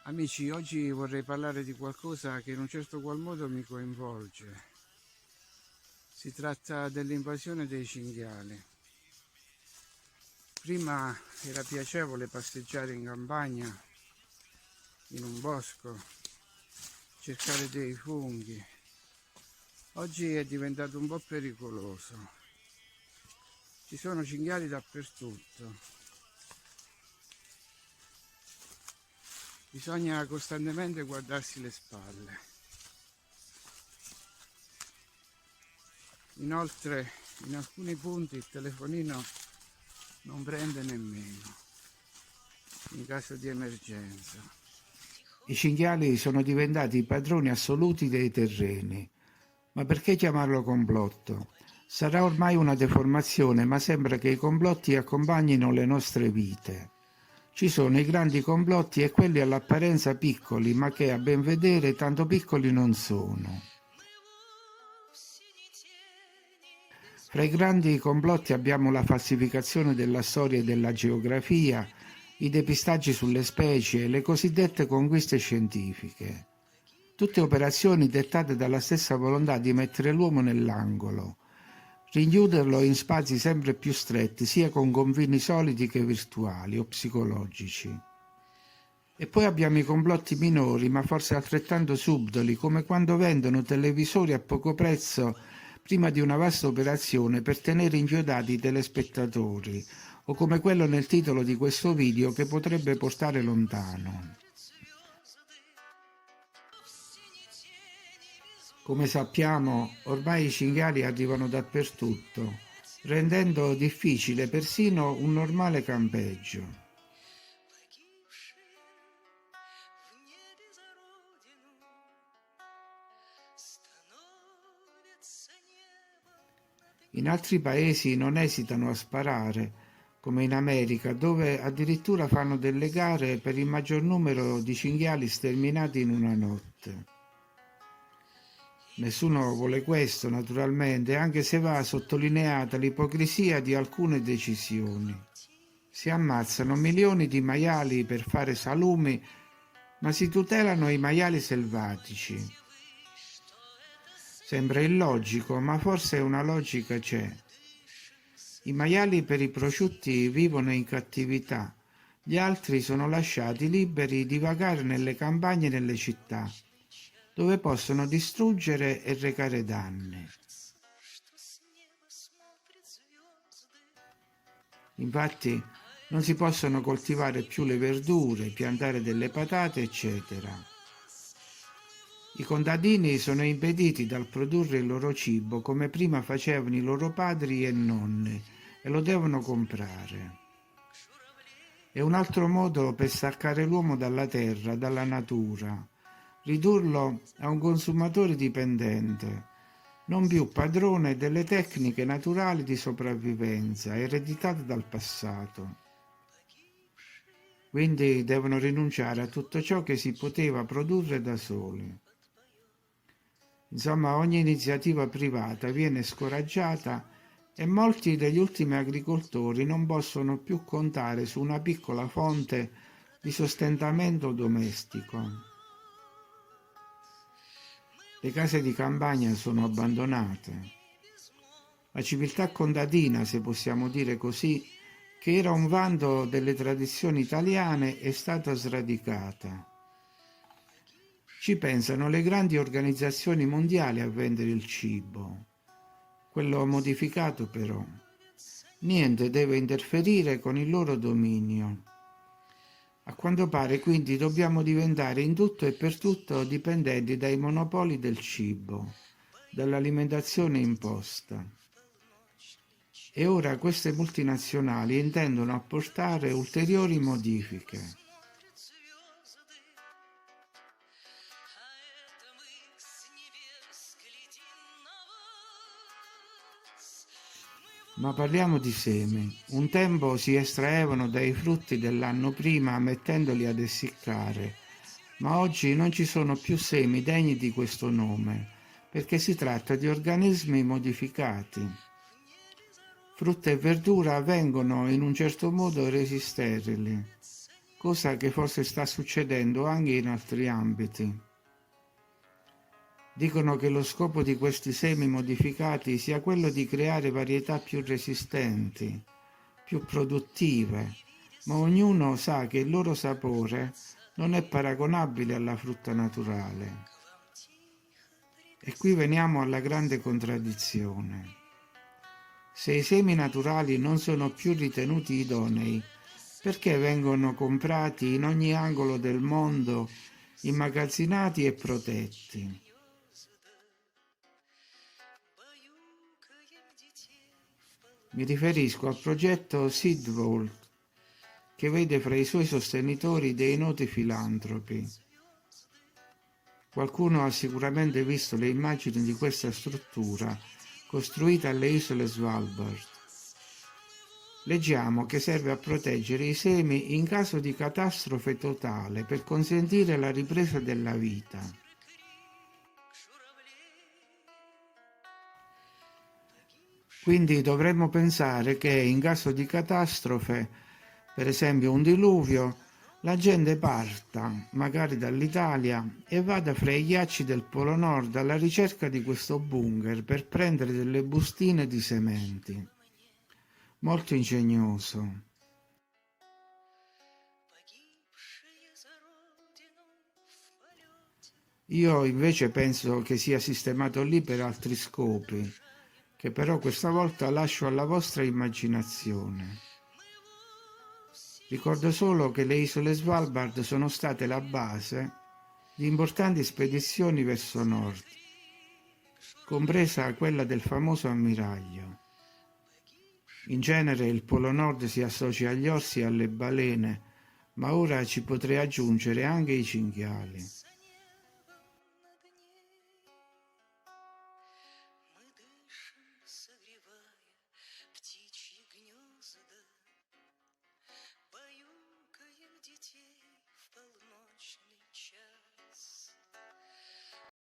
Amici, oggi vorrei parlare di qualcosa che in un certo qual modo mi coinvolge. Si tratta dell'invasione dei cinghiali. Prima era piacevole passeggiare in campagna, in un bosco, cercare dei funghi. Oggi è diventato un po' pericoloso. Ci sono cinghiali dappertutto. Bisogna costantemente guardarsi le spalle. Inoltre, in alcuni punti il telefonino non prende nemmeno, in caso di emergenza. I cinghiali sono diventati i padroni assoluti dei terreni. Ma perché chiamarlo complotto? Sarà ormai una deformazione, ma sembra che i complotti accompagnino le nostre vite. Ci sono i grandi complotti e quelli all'apparenza piccoli, ma che a ben vedere tanto piccoli non sono. Fra i grandi complotti abbiamo la falsificazione della storia e della geografia, i depistaggi sulle specie e le cosiddette conquiste scientifiche. Tutte operazioni dettate dalla stessa volontà di mettere l'uomo nell'angolo, rinchiuderlo in spazi sempre più stretti, sia con confini solidi che virtuali o psicologici. E poi abbiamo i complotti minori, ma forse altrettanto subdoli, come quando vendono televisori a poco prezzo prima di una vasta operazione per tenere inchiodati i telespettatori, o come quello nel titolo di questo video che potrebbe portare lontano. Come sappiamo, ormai i cinghiali arrivano dappertutto, rendendo difficile persino un normale campeggio. In altri paesi non esitano a sparare, come in America, dove addirittura fanno delle gare per il maggior numero di cinghiali sterminati in una notte. Nessuno vuole questo, naturalmente, anche se va sottolineata l'ipocrisia di alcune decisioni. Si ammazzano milioni di maiali per fare salumi, ma si tutelano i maiali selvatici. Sembra illogico, ma forse una logica c'è. I maiali per i prosciutti vivono in cattività, gli altri sono lasciati liberi di vagare nelle campagne e nelle città, dove possono distruggere e recare danni. Infatti non si possono coltivare più le verdure, piantare delle patate, eccetera. I contadini sono impediti dal produrre il loro cibo come prima facevano i loro padri e nonni e lo devono comprare. È un altro modo per staccare l'uomo dalla terra, dalla natura, ridurlo a un consumatore dipendente, non più padrone delle tecniche naturali di sopravvivenza ereditate dal passato. Quindi devono rinunciare a tutto ciò che si poteva produrre da soli. Insomma, ogni iniziativa privata viene scoraggiata e molti degli ultimi agricoltori non possono più contare su una piccola fonte di sostentamento domestico. Le case di campagna sono abbandonate. La civiltà contadina, se possiamo dire così, che era un vanto delle tradizioni italiane, è stata sradicata. Ci pensano le grandi organizzazioni mondiali a vendere il cibo. Quello modificato però. Niente deve interferire con il loro dominio. A quanto pare quindi dobbiamo diventare in tutto e per tutto dipendenti dai monopoli del cibo, dall'alimentazione imposta. E ora queste multinazionali intendono apportare ulteriori modifiche. Ma parliamo di semi. Un tempo si estraevano dai frutti dell'anno prima mettendoli ad essiccare, ma oggi non ci sono più semi degni di questo nome, perché si tratta di organismi modificati. Frutta e verdura vengono in un certo modo resi sterili. cosa che forse sta succedendo anche in altri ambiti. Dicono che lo scopo di questi semi modificati sia quello di creare varietà più resistenti, più produttive, ma ognuno sa che il loro sapore non è paragonabile alla frutta naturale. E qui veniamo alla grande contraddizione. Se i semi naturali non sono più ritenuti idonei, perché vengono comprati in ogni angolo del mondo, immagazzinati e protetti? Mi riferisco al progetto SeedVault, che vede fra i suoi sostenitori dei noti filantropi. Qualcuno ha sicuramente visto le immagini di questa struttura costruita alle isole Svalbard. Leggiamo che serve a proteggere i semi in caso di catastrofe totale per consentire la ripresa della vita. Quindi dovremmo pensare che in caso di catastrofe, per esempio un diluvio, la gente parta, magari dall'Italia, e vada fra i ghiacci del Polo Nord alla ricerca di questo bunker per prendere delle bustine di sementi. Molto ingegnoso. Io invece penso che sia sistemato lì per altri scopi, che però questa volta lascio alla vostra immaginazione. Ricordo solo che le isole Svalbard sono state la base di importanti spedizioni verso nord, compresa quella del famoso ammiraglio. In genere il Polo Nord si associa agli orsi e alle balene, ma ora ci potrei aggiungere anche i cinghiali.